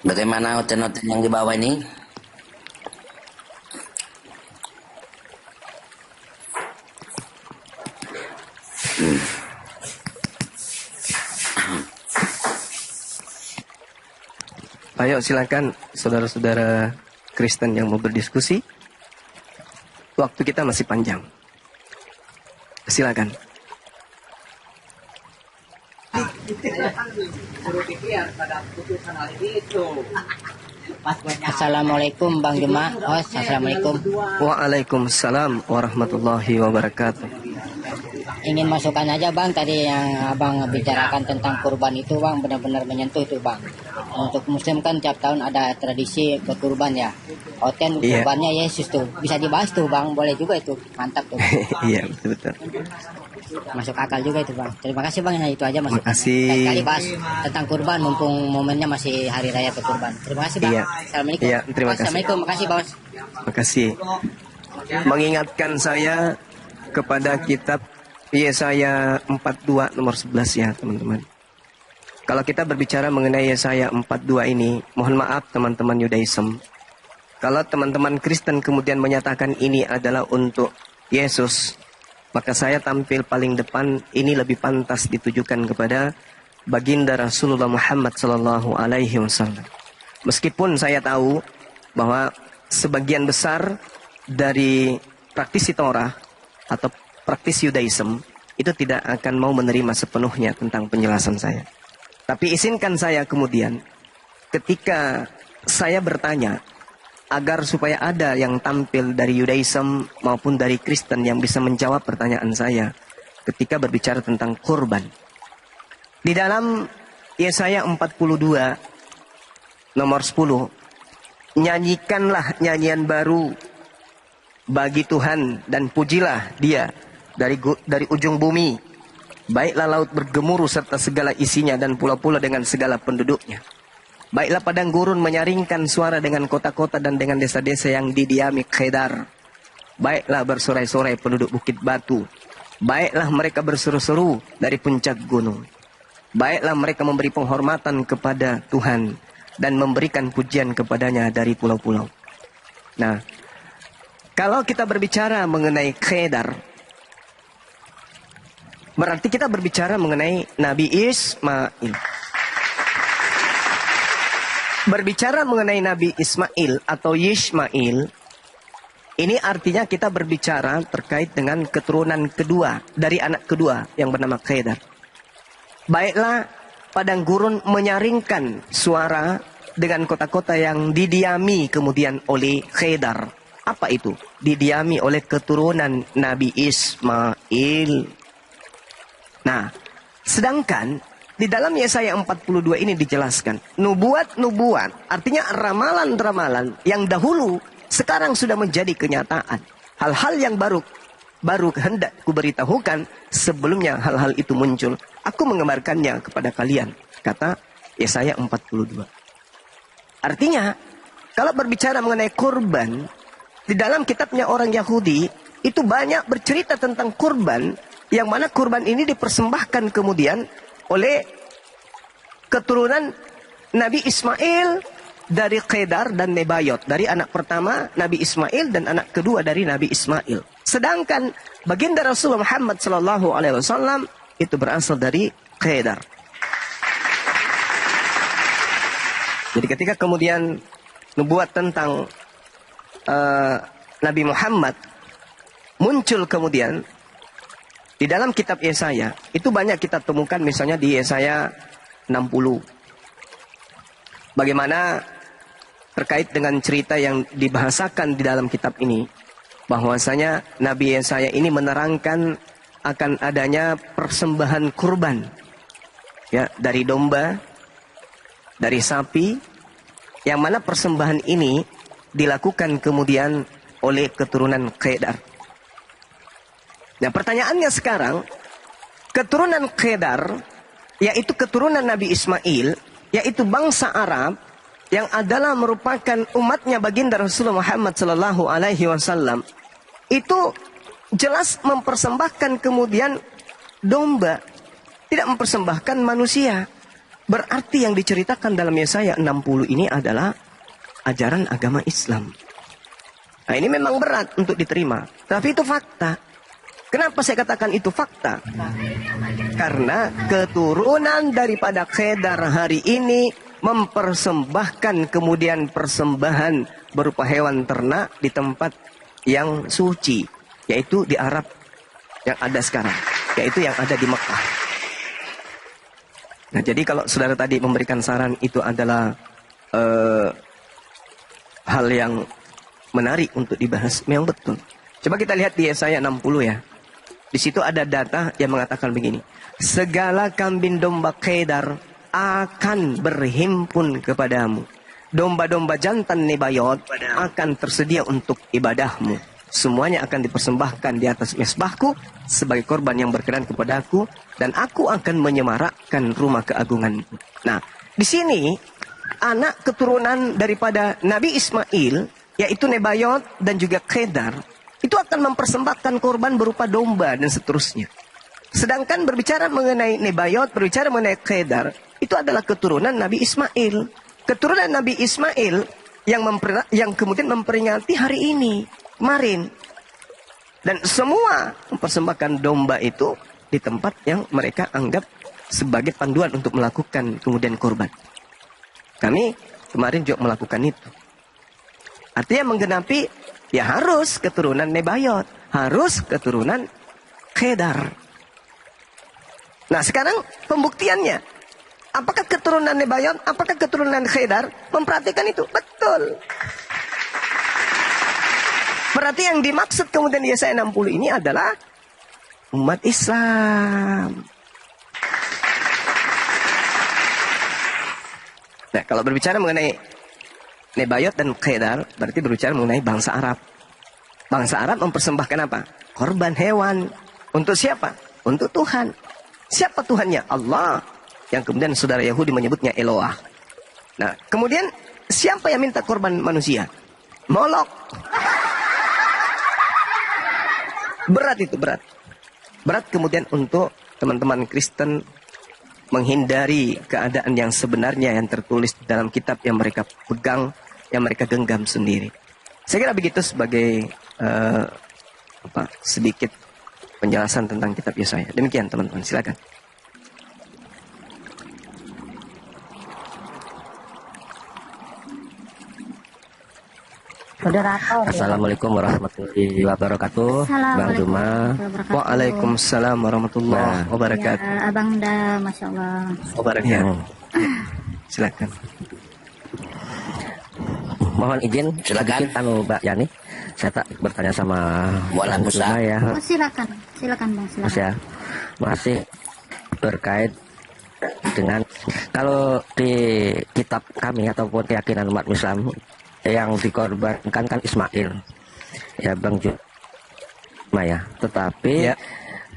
Bagaimana hotel-hotel yang di bawah ini? Ayo silakan saudara-saudara Kristen yang mau berdiskusi. Waktu kita masih panjang. Silakan. Assalamualaikum Bang Juma. Oh, assalamualaikum. Waalaikumsalam warahmatullahi wabarakatuh. Ingin masukkan aja Bang, tadi yang Abang bicarakan tentang kurban itu Bang, benar-benar menyentuh itu Bang. Untuk Muslim kan tiap tahun ada tradisi berkurban ya. Oten kurbannya Yesus tuh. Bisa dibahas tuh Bang, boleh juga itu. Mantap tuh. Iya, betul-betul. Masuk akal juga itu Bang. Terima kasih Bang, nah itu aja masukannya. Makasih. Kali bahas tentang kurban mumpung momennya masih hari raya berkurban. Terima kasih Bang. Iya. Assalamualaikum. Iya, terima kasih. Assalamualaikum, makasih Bos. Makasih. Mengingatkan saya kepada kitab Yesaya 42 nomor 11 ya teman-teman. Kalau kita berbicara mengenai Yesaya 42 ini, mohon maaf teman-teman Yudaism. Kalau teman-teman Kristen kemudian menyatakan ini adalah untuk Yesus, maka saya tampil paling depan, ini lebih pantas ditujukan kepada baginda Rasulullah Muhammad sallallahu alaihi wasallam. Meskipun saya tahu bahwa sebagian besar dari praktisi Torah atau praktisi Yudaism itu tidak akan mau menerima sepenuhnya tentang penjelasan saya. Tapi izinkan saya kemudian ketika saya bertanya agar supaya ada yang tampil dari Yudaism maupun dari Kristen yang bisa menjawab pertanyaan saya ketika berbicara tentang kurban. Di dalam Yesaya 42 nomor 10, nyanyikanlah nyanyian baru bagi Tuhan dan pujilah Dia dari ujung bumi. Baiklah laut bergemuruh serta segala isinya dan pulau-pulau dengan segala penduduknya. Baiklah padang gurun menyaringkan suara dengan kota-kota dan dengan desa-desa yang didiami Kedar. Baiklah bersorai-sorai penduduk Bukit Batu. Baiklah mereka berseru-seru dari puncak gunung. Baiklah mereka memberi penghormatan kepada Tuhan dan memberikan pujian kepadanya dari pulau-pulau. Nah, kalau kita berbicara mengenai Kedar, berarti kita berbicara mengenai Nabi Ismail. Berbicara mengenai Nabi Ismail atau Yishmail, ini artinya kita berbicara terkait dengan keturunan kedua dari anak kedua yang bernama Kedar. Baiklah padang gurun menyaringkan suara dengan kota-kota yang didiami kemudian oleh Kedar. Apa itu? Didiami oleh keturunan Nabi Ismail. Nah, sedangkan di dalam Yesaya 42 ini dijelaskan, nubuat-nubuat, artinya ramalan-ramalan yang dahulu sekarang sudah menjadi kenyataan. Hal-hal yang baru hendak kuberitahukan sebelumnya hal-hal itu muncul. Aku mengembarkannya kepada kalian, kata Yesaya 42. Artinya, kalau berbicara mengenai kurban, di dalam kitabnya orang Yahudi, itu banyak bercerita tentang kurban, yang mana kurban ini dipersembahkan kemudian oleh keturunan Nabi Ismail dari Kedar dan Nebayot. Dari anak pertama Nabi Ismail dan anak kedua dari Nabi Ismail. Sedangkan baginda Rasulullah Muhammad SAW itu berasal dari Kedar. Jadi ketika kemudian nubuat tentang Nabi Muhammad muncul kemudian di dalam kitab Yesaya, itu banyak kita temukan misalnya di Yesaya 60. Bagaimana terkait dengan cerita yang dibahasakan di dalam kitab ini, bahwasanya Nabi Yesaya ini menerangkan akan adanya persembahan kurban, ya, dari domba, dari sapi, yang mana persembahan ini dilakukan kemudian oleh keturunan Kedar. Nah, pertanyaannya sekarang, keturunan Kedar, yaitu keturunan Nabi Ismail, yaitu bangsa Arab yang adalah merupakan umatnya baginda Rasulullah Muhammad sallallahu alaihi wasallam, itu jelas mempersembahkan kemudian domba, tidak mempersembahkan manusia. Berarti yang diceritakan dalam Yesaya 60 ini adalah ajaran agama Islam. Nah, ini memang berat untuk diterima, tapi itu fakta. Kenapa saya katakan itu fakta? Karena keturunan daripada Khedar hari ini mempersembahkan kemudian persembahan berupa hewan ternak di tempat yang suci, yaitu di Arab yang ada sekarang, yaitu yang ada di Mekah. Nah, jadi kalau saudara tadi memberikan saran itu adalah hal yang menarik untuk dibahas, memang betul. Coba kita lihat di Yesaya 60 ya. Di situ ada data yang mengatakan begini. Segala kambing domba Kedar akan berhimpun kepadamu. Domba-domba jantan Nebayot akan tersedia untuk ibadahmu. Semuanya akan dipersembahkan di atas mesbahku sebagai korban yang berkenan kepadaku. Dan aku akan menyemarakkan rumah keagunganku. Nah, di sini anak keturunan daripada Nabi Ismail, yaitu Nebayot dan juga Kedar, itu akan mempersembahkan korban berupa domba dan seterusnya. Sedangkan berbicara mengenai Nebayot, berbicara mengenai Kedar, itu adalah keturunan Nabi Ismail. Keturunan Nabi Ismail yang kemudian memperingati hari ini, kemarin. Dan semua mempersembahkan domba itu di tempat yang mereka anggap sebagai panduan untuk melakukan kemudian korban. Kami kemarin juga melakukan itu. Artinya menggenapi, ya harus keturunan Nebayot, harus keturunan Kedar. Nah, sekarang pembuktiannya. Apakah keturunan Nebayot, apakah keturunan Kedar? Memperhatikan itu, betul. Berarti yang dimaksud kemudian di Yesaya 60 ini adalah umat Islam. Nah, kalau berbicara mengenai Nebayot dan Kedar, berarti berbicara mengenai bangsa Arab. Bangsa Arab mempersembahkan apa? Korban hewan. Untuk siapa? Untuk Tuhan. Siapa Tuhannya? Allah. Yang kemudian saudara Yahudi menyebutnya Eloah. Nah, kemudian siapa yang minta korban manusia? Molok. Berat itu, berat. Berat kemudian untuk teman-teman Kristen menghindari keadaan yang sebenarnya yang tertulis dalam kitab yang mereka pegang, yang mereka genggam sendiri. Saya kira begitu sebagai sedikit penjelasan tentang kitab Yesaya. Demikian teman-teman, silakan. Moderator. Assalamualaikum warahmatullahi wabarakatuh. Bang Juma. Waalaikumsalam warahmatullahi wabarakatuh. Ya, Abang dah, Masya Allah. Wabarakatuh. Silakan. Mohon izin, Silakan. sedikit Mbak Yani. Saya tak bertanya sama Waalaikumsalam. Bang Juma ya. Oh, silakan. Silakan Bang, silakan. Mas ya, masih terkait dengan kalau di kitab kami ataupun keyakinan umat Islam yang dikorbankan kan Ismail ya Bang Juma ya, tetapi Ya.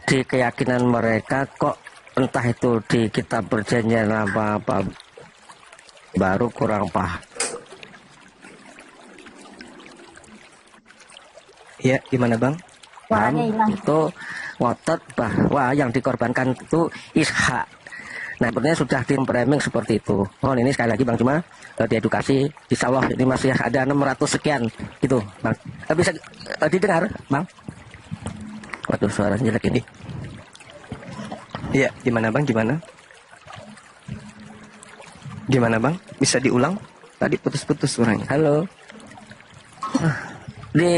di keyakinan mereka kok entah itu di kitab perjanjian apa baru kurang paham. Ya, gimana Bang? Suaranya hilang. Itu ngotot bahwa yang dikorbankan itu Ishak. Nah, sebenarnya sudah di-framing seperti itu. Mohon ini sekali lagi Bang Juma diedukasi. Insya Allah ini masih ada 600 sekian gitu Bang. Bisa didengar Bang? Waduh, suaranya jelek ini. Iya, gimana Bang? Gimana? Gimana Bang? Bisa diulang? Tadi putus-putus suaranya. Halo. Di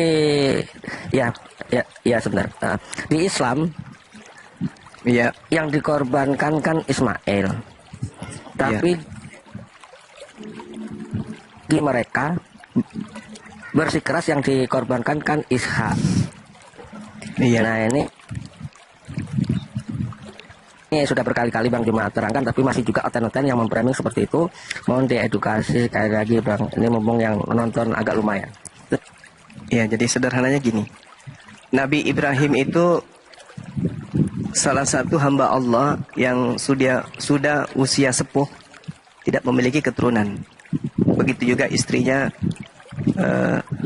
ya sebentar. Di Islam Iya, yang dikorbankan kan Ismail. Tapi di mereka bersikeras yang dikorbankan kan Ishak. iya. Nah ini sudah berkali-kali Bang Juma terangkan, tapi masih juga oten-oten yang memframing seperti itu. Mohon diedukasi sekali lagi Bang. Ini mumpung yang menonton agak lumayan. Iya, jadi sederhananya gini. Nabi Ibrahim itu salah satu hamba Allah yang sudah usia sepuh, tidak memiliki keturunan. Begitu juga istrinya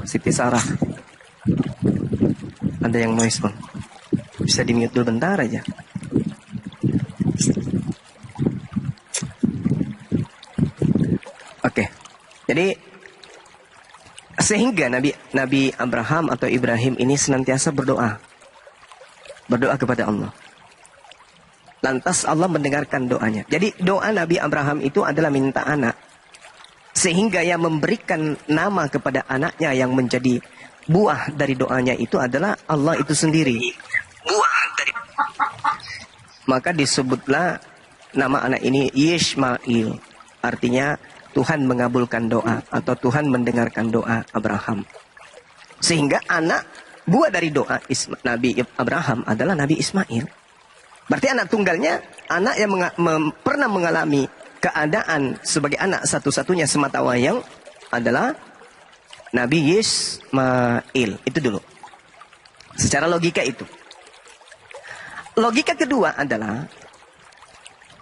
Siti Sarah. Ada yang noise Bang? Bisa di-mute dulu bentar aja. Jadi sehingga Nabi Abraham atau Ibrahim ini senantiasa berdoa kepada Allah. Lantas Allah mendengarkan doanya. Jadi doa Nabi Abraham itu adalah minta anak. Sehingga yang memberikan nama kepada anaknya yang menjadi buah dari doanya itu adalah Allah itu sendiri. Maka disebutlah nama anak ini Yishmail. Artinya Tuhan mengabulkan doa atau Tuhan mendengarkan doa Abraham. Sehingga anak buah dari doa Nabi Abraham adalah Nabi Ismail. Berarti anak tunggalnya, anak yang pernah mengalami keadaan sebagai anak satu-satunya semata wayang adalah Nabi Ismail. Itu dulu. Secara logika itu. Logika kedua adalah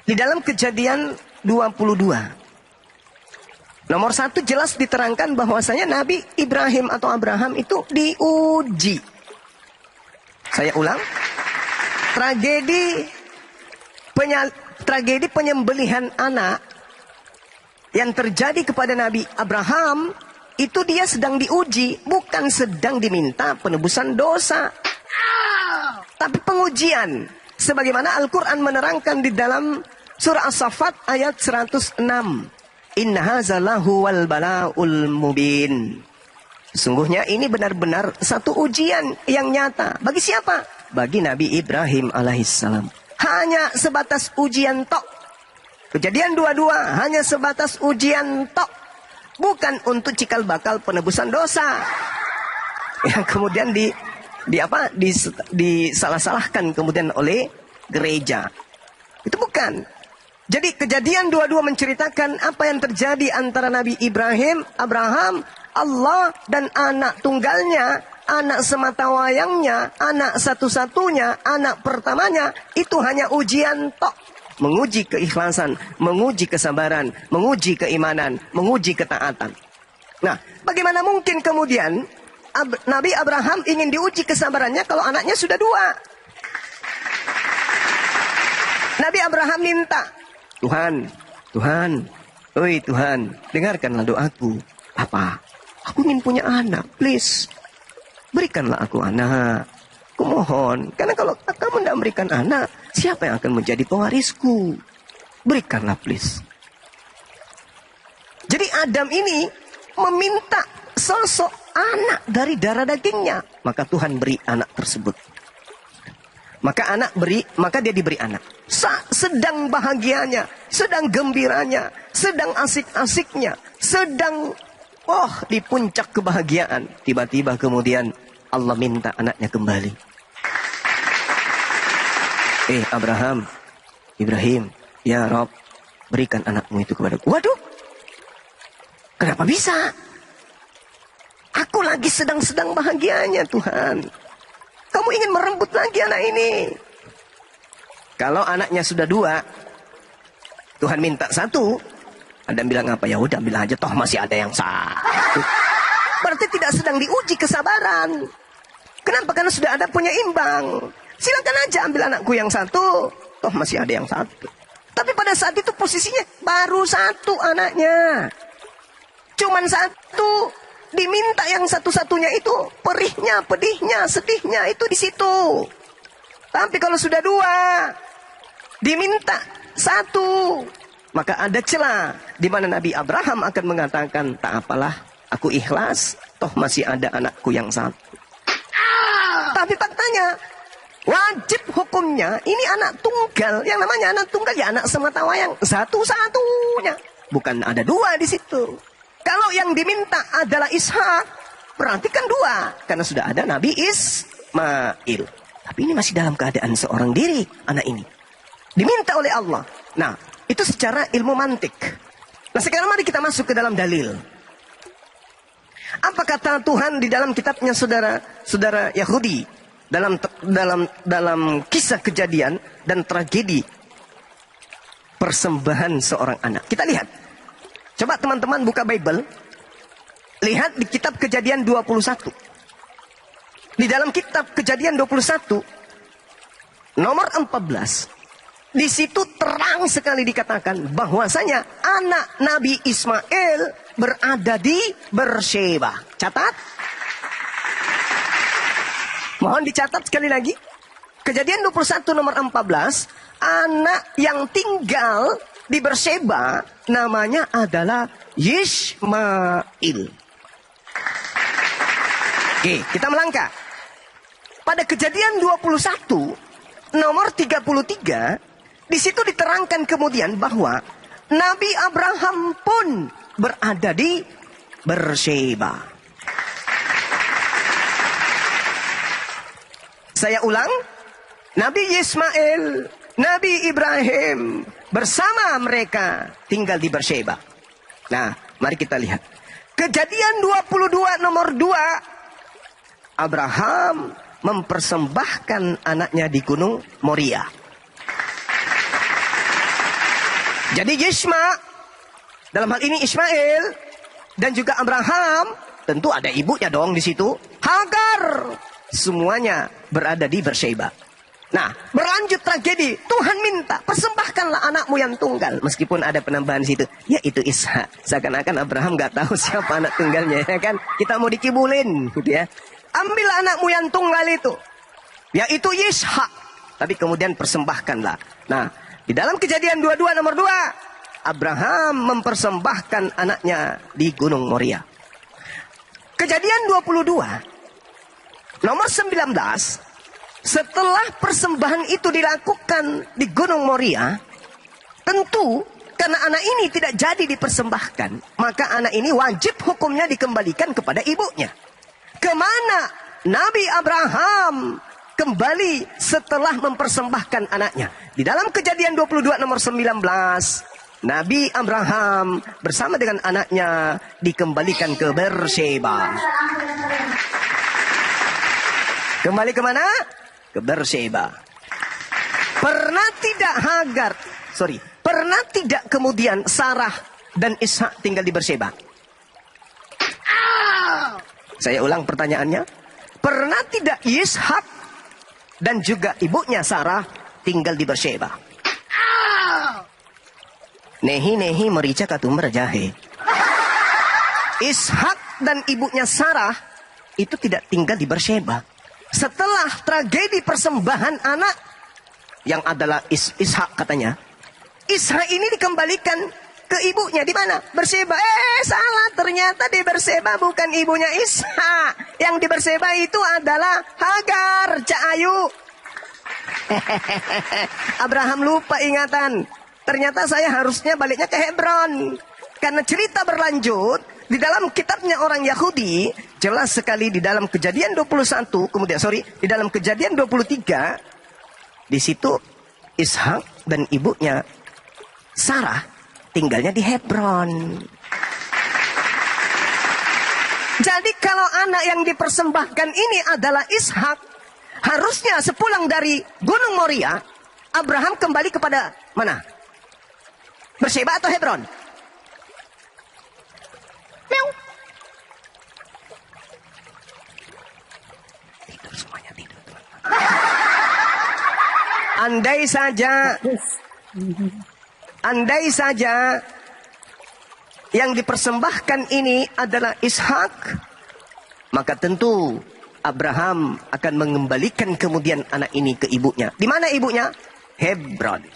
di dalam Kejadian 22. Nomor 1 jelas diterangkan bahwasanya Nabi Ibrahim atau Abraham itu diuji. Saya ulang. Tragedi penyembelihan anak yang terjadi kepada Nabi Abraham itu dia sedang diuji, bukan sedang diminta penebusan dosa, tapi pengujian. Sebagaimana Al-Quran menerangkan di dalam surah As-Saffat ayat 106. Inna hazalahu wal bala'ul mubin. Sesungguhnya ini benar-benar satu ujian yang nyata. Bagi siapa? Bagi Nabi Ibrahim alaihissalam. Hanya sebatas ujian tok. Kejadian 22 hanya sebatas ujian tok. Bukan untuk cikal bakal penebusan dosa. Yang kemudian disalah-salahkan kemudian oleh gereja. Itu bukan. Jadi Kejadian 22 menceritakan apa yang terjadi antara Nabi Ibrahim, Abraham, Allah dan anak tunggalnya, anak semata wayangnya, anak satu-satunya, anak pertamanya, itu hanya ujian tok. Menguji keikhlasan, menguji kesabaran, menguji keimanan, menguji ketaatan. Nah, bagaimana mungkin kemudian Nabi Abraham ingin diuji kesabarannya kalau anaknya sudah 2? Nabi Abraham minta, Tuhan, oi Tuhan, dengarkanlah doaku. Apa? Aku ingin punya anak, please. Berikanlah aku anak. Aku mohon, karena kalau kamu tidak memberikan anak, siapa yang akan menjadi pewarisku? Berikanlah, please. Jadi Adam ini meminta sosok anak dari darah dagingnya. Maka Tuhan beri anak tersebut. Maka dia diberi anak. Sedang bahagianya, sedang gembiranya, sedang asik-asiknya, sedang di puncak kebahagiaan. Tiba-tiba kemudian Allah minta anaknya kembali. Abraham, Ibrahim, ya Rob, berikan anakmu itu kepadaku. Waduh, kenapa bisa? Aku lagi sedang bahagianya Tuhan. Kamu ingin merembut lagi anak ini. Kalau anaknya sudah 2, Tuhan minta 1. Adam bilang apa? Ya udah bilang aja, toh masih ada yang 1. Berarti tidak sedang diuji kesabaran. Kenapa? Karena sudah ada punya imbang. Silakan aja ambil anakku yang 1. Toh masih ada yang 1. Tapi pada saat itu posisinya baru 1 anaknya. Cuman 1. Diminta yang satu-satunya itu, perihnya, pedihnya, sedihnya itu di situ. Tapi kalau sudah 2, diminta 1, maka ada celah di mana Nabi Abraham akan mengatakan, tak apalah, aku ikhlas, toh masih ada anakku yang 1. Tapi faktanya, wajib hukumnya, ini anak tunggal. Yang namanya anak tunggal ya anak semata wayang, satu-satunya. Bukan ada 2 di situ. Kalau yang diminta adalah Ishak, berarti kan 2. Karena sudah ada Nabi Ismail. Tapi ini masih dalam keadaan seorang diri, anak ini. Diminta oleh Allah. Nah, itu secara ilmu mantik. Nah, sekarang mari kita masuk ke dalam dalil. Apa kata Tuhan di dalam kitabnya saudara Yahudi? Dalam kisah kejadian dan tragedi persembahan seorang anak. Kita lihat. Coba teman-teman buka Bible. Lihat di kitab Kejadian 21. Di dalam kitab Kejadian 21 nomor 14. Di situ terang sekali dikatakan bahwasanya anak Nabi Ismail berada di Beersheba. Catat. Mohon dicatat sekali lagi. Kejadian 21 nomor 14. Anak yang tinggal di Beersheba namanya adalah Yishmael. Oke, kita melangkah. Pada kejadian 21 nomor 33, di situ diterangkan kemudian bahwa Nabi Abraham pun berada di Beersheba. Saya ulang, Nabi Ismail, Nabi Ibrahim bersama mereka tinggal di Beersheba. Nah, mari kita lihat. Kejadian 22 nomor 2, Abraham mempersembahkan anaknya di Gunung Moria. Jadi Yishma, dalam hal ini Ismail dan juga Abraham, tentu ada ibunya dong di situ, Hagar, semuanya berada di Beersheba. Nah, berlanjut tragedi, Tuhan minta persembahkanlah anakmu yang tunggal, meskipun ada penambahan situ, yaitu Ishak. Seakan-akan Abraham nggak tahu siapa anak tunggalnya, ya kan? Kita mau dikibulin, gitu ya. Ambil anakmu yang tunggal itu, yaitu Ishak. Tapi kemudian persembahkanlah. Nah, di dalam kejadian 22 nomor 2, Abraham mempersembahkan anaknya di Gunung Moria. Kejadian 22 nomor 19, setelah persembahan itu dilakukan di Gunung Moria, tentu karena anak ini tidak jadi dipersembahkan, maka anak ini wajib hukumnya dikembalikan kepada ibunya. Kemana Nabi Abraham kembali setelah mempersembahkan anaknya? Di dalam kejadian 22 nomor 19, Nabi Abraham bersama dengan anaknya dikembalikan ke Beersheba. Kembali kemana? Ke Beersheba. Pernah tidak kemudian Sarah dan Ishak tinggal di Beersheba? Saya ulang pertanyaannya. Pernah tidak Ishak dan juga ibunya Sarah tinggal di Beersheba? Nehi merica katumber jahe. Ishak dan ibunya Sarah itu tidak tinggal di Beersheba. Setelah tragedi persembahan anak yang adalah Ishak katanya, Ishak ini dikembalikan ke ibunya di mana? Beersheba. Salah, ternyata di Beersheba bukan ibunya Ishak. Yang di Beersheba itu adalah Hagar, Cak Ayu. Abraham lupa ingatan. Ternyata saya harusnya baliknya ke Hebron. Karena cerita berlanjut di dalam kitabnya orang Yahudi, jelas sekali di dalam Kejadian 21, di dalam Kejadian 23, di situ Ishak dan ibunya Sarah tinggalnya di Hebron. Jadi kalau anak yang dipersembahkan ini adalah Ishak, harusnya sepulang dari Gunung Moria, Abraham kembali kepada mana? Beersheba atau Hebron? Tidur semuanya, tidur. Andai saja yang dipersembahkan ini adalah Ishak, maka tentu Abraham akan mengembalikan kemudian anak ini ke ibunya. Di mana ibunya? Hebron.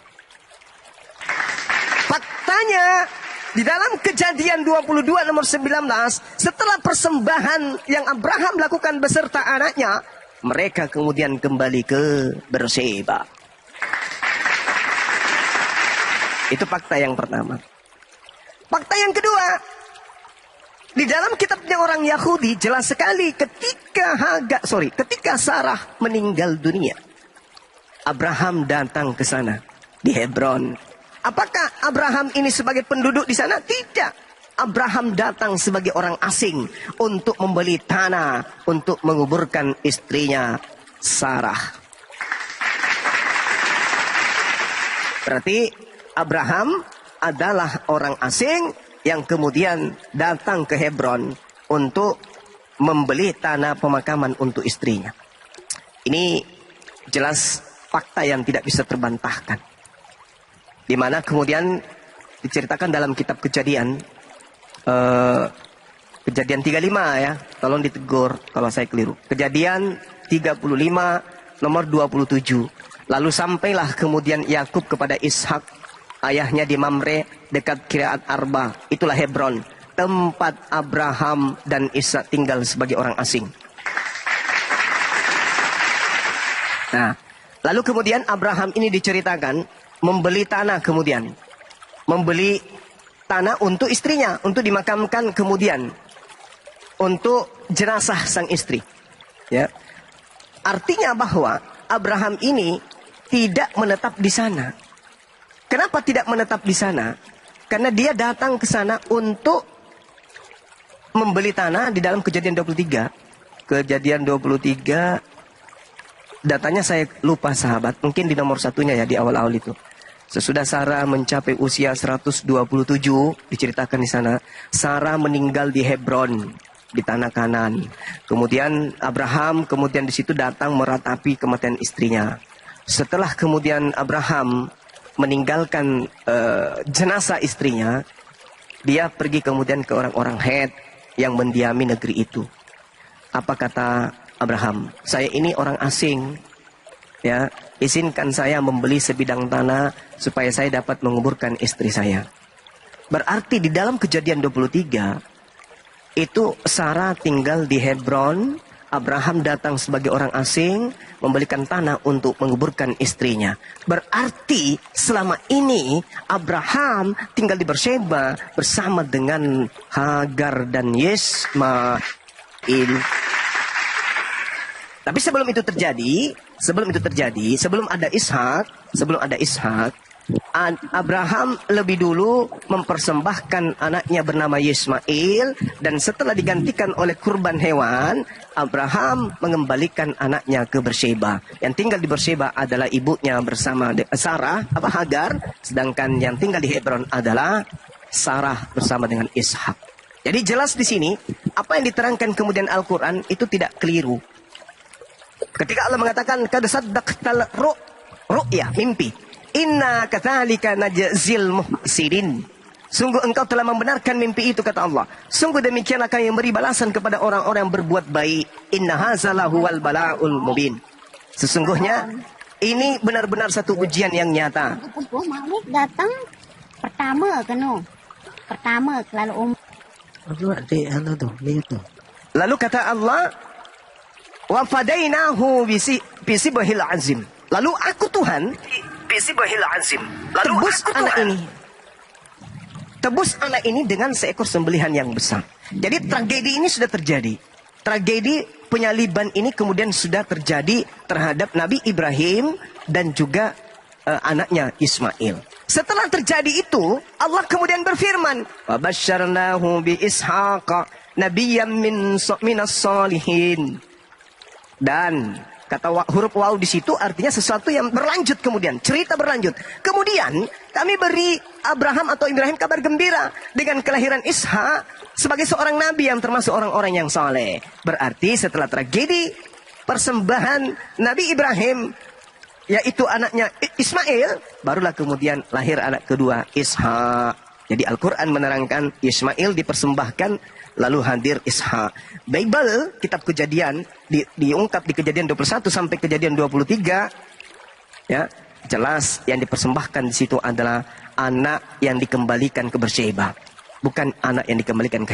Faktanya, di dalam Kejadian 22 nomor 19, setelah persembahan yang Abraham lakukan beserta anaknya, mereka kemudian kembali ke Beersheba. Itu fakta yang pertama. Fakta yang kedua, di dalam kitabnya orang Yahudi jelas sekali ketika Sarah meninggal dunia, Abraham datang ke sana di Hebron. Apakah Abraham ini sebagai penduduk di sana? Tidak. Abraham datang sebagai orang asing untuk membeli tanah untuk menguburkan istrinya Sarah. Berarti Abraham adalah orang asing yang kemudian datang ke Hebron untuk membeli tanah pemakaman untuk istrinya. Ini jelas fakta yang tidak bisa terbantahkan. Di mana kemudian diceritakan dalam kitab Kejadian, Kejadian 35 ya. Tolong ditegur kalau saya keliru. Kejadian 35 nomor 27. Lalu sampailah kemudian Yakub kepada Ishak, ayahnya di Mamre dekat Kiriat Arba. Itulah Hebron, tempat Abraham dan Ishak tinggal sebagai orang asing. Nah, lalu kemudian Abraham ini diceritakan membeli tanah kemudian. Membeli tanah untuk istrinya, untuk dimakamkan kemudian. Untuk jenazah sang istri. Ya. Artinya bahwa Abraham ini tidak menetap di sana. Kenapa tidak menetap di sana? Karena dia datang ke sana untuk membeli tanah di dalam Kejadian 23. Kejadian 23, datanya saya lupa sahabat. Mungkin di nomor satunya ya, di awal-awal itu. Sesudah Sarah mencapai usia 127, diceritakan di sana, Sarah meninggal di Hebron, di tanah Kanan. Kemudian Abraham kemudian di situ datang meratapi kematian istrinya. Setelah kemudian Abraham meninggalkan jenazah istrinya, dia pergi kemudian ke orang-orang Het yang mendiami negeri itu. Apa kata Abraham? Saya ini orang asing, ya, izinkan saya membeli sebidang tanah supaya saya dapat menguburkan istri saya. Berarti di dalam Kejadian 23 itu Sarah tinggal di Hebron, Abraham datang sebagai orang asing, membelikan tanah untuk menguburkan istrinya. Berarti selama ini Abraham tinggal di Beersheba bersama dengan Hagar dan Yismail. Tapi sebelum itu terjadi, sebelum ada Ishak, Abraham lebih dulu mempersembahkan anaknya bernama Yismail, dan setelah digantikan oleh kurban hewan, Abraham mengembalikan anaknya ke Beersheba. Yang tinggal di Beersheba adalah ibunya bersama Sarah, Hagar, sedangkan yang tinggal di Hebron adalah Sarah bersama dengan Ishak. Jadi jelas di sini apa yang diterangkan kemudian Al-Qur'an itu tidak keliru. Ketika Allah mengatakan qad saddaqtal ru'ya, mimpi. Inna kathalika najzil muhsinin. Sungguh engkau telah membenarkan mimpi itu, kata Allah. Sungguh demikianlah kami memberi balasan kepada orang-orang yang berbuat baik. Inna hazalahu wal bala'ul mubin. Sesungguhnya ini benar-benar satu ujian yang nyata. Malik datang pertama lalu Lalu kata Allah, wa fadainahu bisibhil azim. Lalu aku Tuhan tebus anak ini dengan seekor sembelihan yang besar. Jadi tragedi ini sudah terjadi. Tragedi penyaliban ini kemudian sudah terjadi terhadap Nabi Ibrahim dan juga anaknya Ismail. Setelah terjadi itu, Allah kemudian berfirman, wa basyarnahu bi Ishaqa nabiyyan minas salihin. Dan kata huruf waw di situ artinya sesuatu yang berlanjut, kemudian cerita berlanjut. Kemudian kami beri Abraham atau Ibrahim kabar gembira dengan kelahiran Ishak sebagai seorang nabi yang termasuk orang-orang yang saleh. Berarti setelah tragedi persembahan Nabi Ibrahim, yaitu anaknya Ismail, barulah kemudian lahir anak kedua Ishak. Jadi Al-Quran menerangkan Ismail dipersembahkan, lalu hadir Ishak. Bible, kitab Kejadian, diungkap di Kejadian 21 sampai Kejadian 23. Ya, jelas yang dipersembahkan di situ adalah anak yang dikembalikan ke Beersheba, bukan anak yang dikembalikan ke